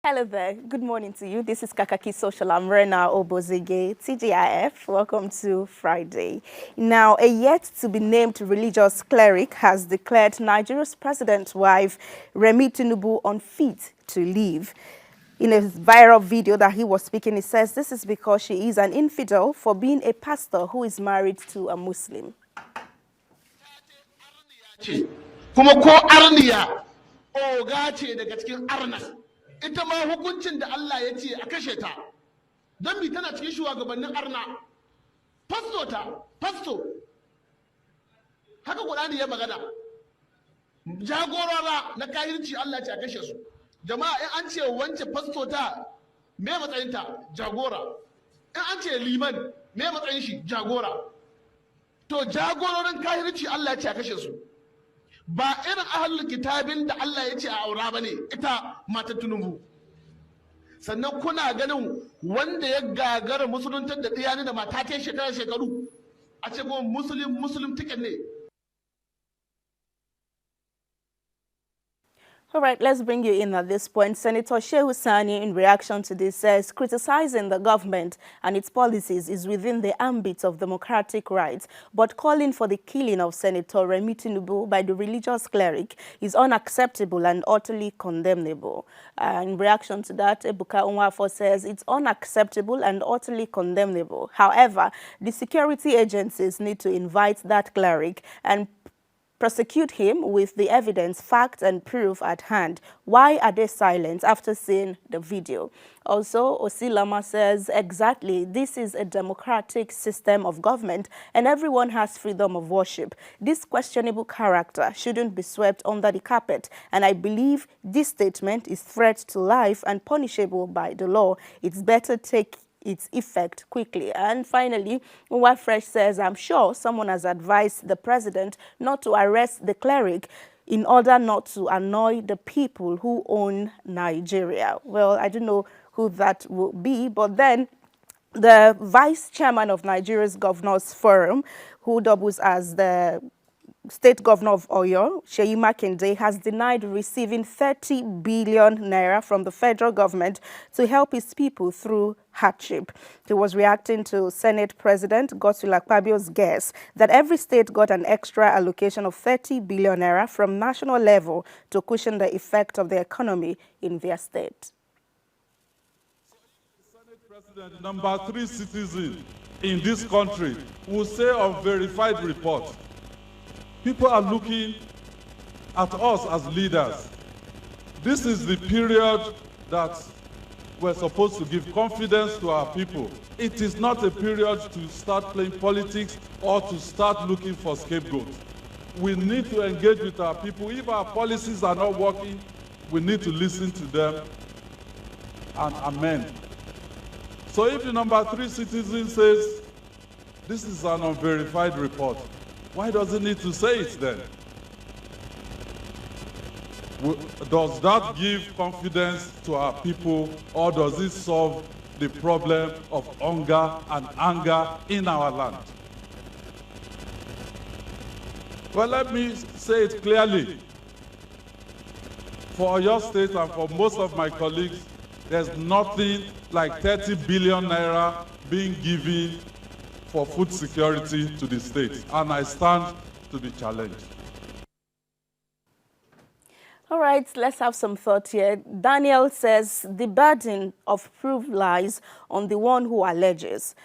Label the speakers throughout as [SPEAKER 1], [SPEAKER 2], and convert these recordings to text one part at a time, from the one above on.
[SPEAKER 1] Hello there. Good morning to you. This is Kakaaki Social. I'm Rena Obozeghie, TGIF. Welcome to Friday. Now, a yet-to-be-named religious cleric has declared Nigeria's president's wife, Remi Tinubu, unfit to leave. In a viral video that he was speaking, he says this is because she is an infidel for being a pastor who is married to a Muslim.
[SPEAKER 2] Kuma ko arniya oga ce daga cikin arnas ita ma hukuncin da Allah ya ce a kashe ta don mi tana cikin shugabannin arna pasto haka Qur'ani ya magana jagorora na kahirci Allah ya ce a kashe su jama'a in an ce wance pasto ta me matsayin ta jagora in an ce liman me matsayin shi jagora to jagororin kahirci Allah ya ce a kashe su ba irin ahlul kitabin da Allah ya ce a aura bane ita mata Tinubu sannan kuna ganin wanda ya gagara musuluntar da ɗiyani da mata ta shekaru a ce kuma muslim ticket ne.
[SPEAKER 1] All right, let's bring you in at this point. Senator Seyi Makinde, in reaction to this, says criticizing the government and its policies is within the ambit of democratic rights, but calling for the killing of Senator Remi Tinubu by the religious cleric is unacceptable and utterly condemnable. In reaction to that, Ebuka Onwafo says it's unacceptable and utterly condemnable. However, the security agencies need to invite that cleric and prosecute him with the evidence, fact, and proof at hand. Why are they silent after seeing the video? Also, Osilama says, exactly, this is a democratic system of government and everyone has freedom of worship. This questionable character shouldn't be swept under the carpet, and I believe this statement is threat to life and punishable by the law. It's better take its effect quickly. And finally, Uwa Fresh says, I'm sure someone has advised the president not to arrest the cleric in order not to annoy the people who own Nigeria. Well, I don't know who that will be, but then the vice chairman of Nigeria's Governors Forum, who doubles as the State Governor of Oyo, Seyi Makinde, has denied receiving 30 billion naira from the federal government to help his people through hardship. He was reacting to Senate President Akpabio's guess that every state got an extra allocation of 30 billion naira from national level to cushion the effect of the economy in their state.
[SPEAKER 3] Senate President, number 3 citizen in this country, will say on verified report. People are looking at us as leaders. This is the period that we're supposed to give confidence to our people. It is not a period to start playing politics or to start looking for scapegoats. We need to engage with our people. If our policies are not working, we need to listen to them and amend. So if the number 3 citizen says, this is an unverified report, why does it need to say it then? Does that give confidence to our people, or does it solve the problem of hunger and anger in our land? Well, let me say it clearly. For your state and for most of my colleagues, there's nothing like 30 billion naira being given for food security to the state, and I stand to be challenged.
[SPEAKER 1] All right, let's have some thought here. Daniel says the burden of proof lies on the one who alleges.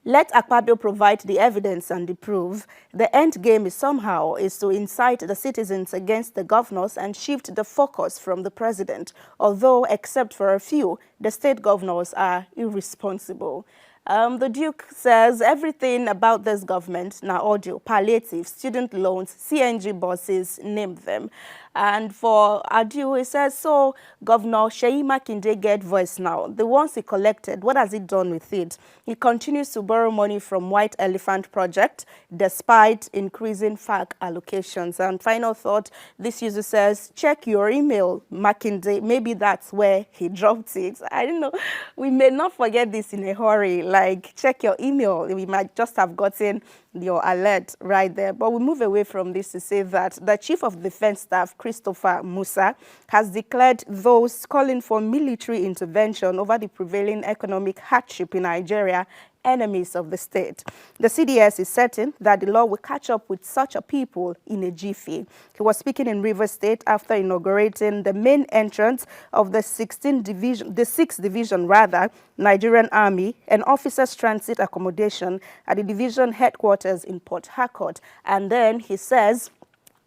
[SPEAKER 1] Let Akpabio provide the evidence and the proof. The end game is to incite the citizens against the governors and shift the focus from the president, although, except for a few, the state governors are irresponsible. The Duke says everything about this government, now audio, palliative, student loans, CNG buses, name them. And for Adu, he says, so Governor Seyi Makinde get voice now. The ones he collected, what has he done with it? He continues to borrow money from White Elephant Project despite increasing FAC allocations. And final thought, this user says, check your email, Makinde. Maybe that's where he dropped it. I don't know. We may not forget this in a hurry. Like, check your email. We might just have gotten your alert right there. But we move away from this to say that the Chief of Defense Staff, Christopher Musa, has declared those calling for military intervention over the prevailing economic hardship in Nigeria enemies of the state. The CDS is certain that the law will catch up with such a people in a jiffy. He was speaking in Rivers State after inaugurating the main entrance of the 6th Division, Nigerian Army, and officers' transit accommodation at the division headquarters in Port Harcourt. And then he says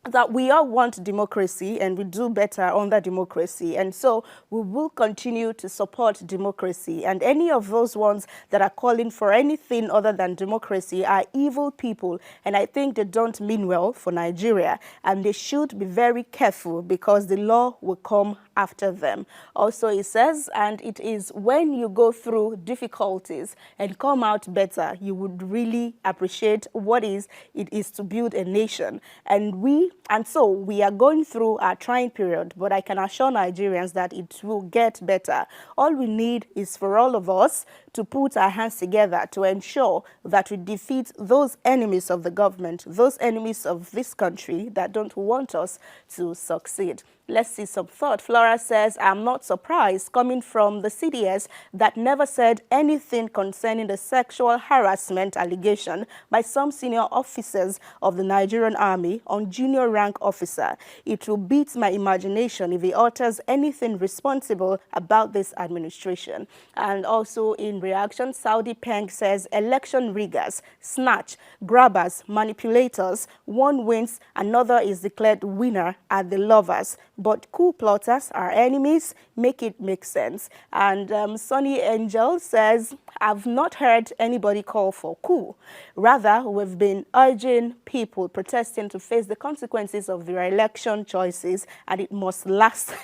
[SPEAKER 1] that we all want democracy and we do better under democracy, and so we will continue to support democracy, and any of those ones that are calling for anything other than democracy are evil people, and I think they don't mean well for Nigeria, and they should be very careful because the law will come after them. Also, he says, and it is when you go through difficulties and come out better, you would really appreciate what it is to build a nation. And so we are going through our trying period, but I can assure Nigerians that it will get better. All we need is for all of us to put our hands together to ensure that we defeat those enemies of the government, those enemies of this country that don't want us to succeed. Let's see some thought. Flora says, I'm not surprised coming from the CDS that never said anything concerning the sexual harassment allegation by some senior officers of the Nigerian Army on junior rank officer. It will beat my imagination if he utters anything responsible about this administration. And also in reaction, Saudi Peng says, election riggers, snatch, grabbers, manipulators, one wins, another is declared winner are the lovers. But coup plotters are enemies, make it make sense. And Sonny Angel says, I've not heard anybody call for coup. Rather, we've been urging people protesting to face the consequences of their election choices, and it must last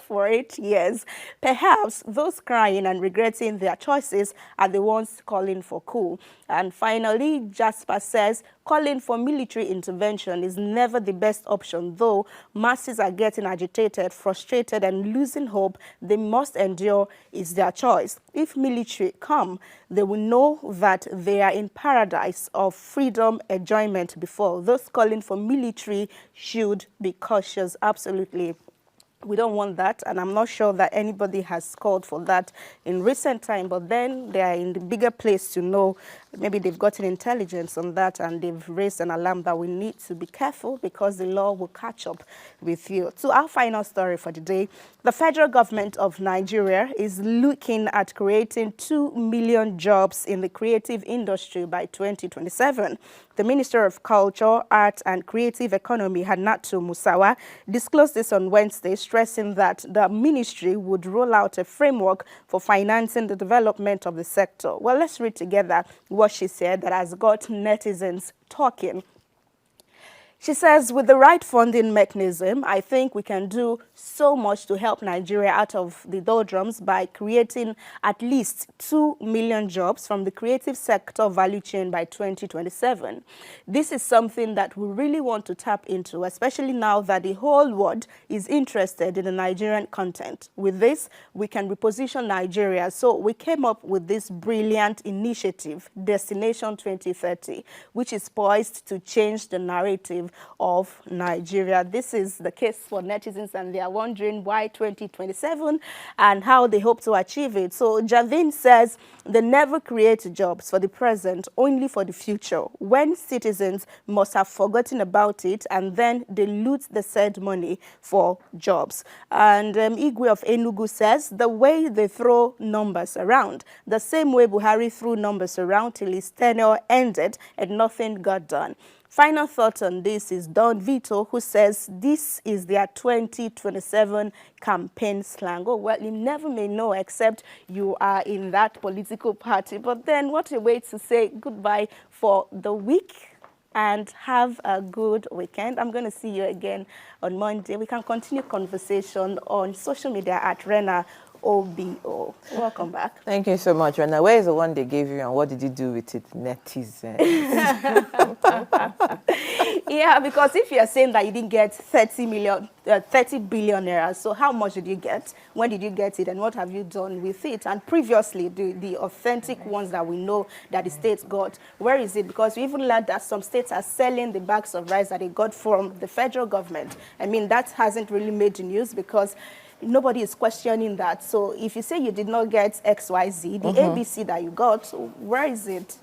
[SPEAKER 1] for 8 years. Perhaps those crying and regretting their choices are the ones calling for coup. And finally, Jasper says, calling for military intervention is never the best option, though masses are getting agitated, frustrated, and losing hope. They must endure is their choice. If military come, they will know that they are in paradise of freedom, enjoyment before. Those calling for military should be cautious, absolutely. We don't want that, and I'm not sure that anybody has called for that in recent time, but then they are in the bigger place to know. Maybe they've gotten intelligence on that and they've raised an alarm that we need to be careful because the law will catch up with you. To our final story for the day, the federal government of Nigeria is looking at creating 2 million jobs in the creative industry by 2027. The Minister of Culture, Art and Creative Economy, Hannatu Musawa, disclosed this on Wednesday, stressing that the ministry would roll out a framework for financing the development of the sector. Well, let's read together what she said that has got netizens talking. She says, with the right funding mechanism, I think we can do so much to help Nigeria out of the doldrums by creating at least 2 million jobs from the creative sector value chain by 2027. This is something that we really want to tap into, especially now that the whole world is interested in the Nigerian content. With this, we can reposition Nigeria. So we came up with this brilliant initiative, Destination 2030, which is poised to change the narrative of Nigeria. This is the case for netizens, and they are wondering why 2027 and how they hope to achieve it. So Javin says they never create jobs for the present, only for the future, when citizens must have forgotten about it and then they loot the said money for jobs. And Igwe of Enugu says the way they throw numbers around, the same way Buhari threw numbers around till his tenure ended and nothing got done. Final thought on this is Don Vito, who says this is their 2027 campaign slang. Oh, well, you never may know except you are in that political party. But then what a way to say goodbye for the week and have a good weekend. I'm going to see you again on Monday. We can continue conversation on social media at Rena OBO. Welcome back.
[SPEAKER 4] Thank you so much, Rena. Where is the one they gave you and what did you do with it? Netizen.
[SPEAKER 1] Yeah, because if you're saying that you didn't get 30 billion naira, so how much did you get? When did you get it? And what have you done with it? And previously, the authentic ones that we know that the states got, where is it? Because we even learned that some states are selling the bags of rice that they got from the federal government. I mean, that hasn't really made the news because nobody is questioning that. So if you say you did not get XYZ, the ABC that you got, where is it?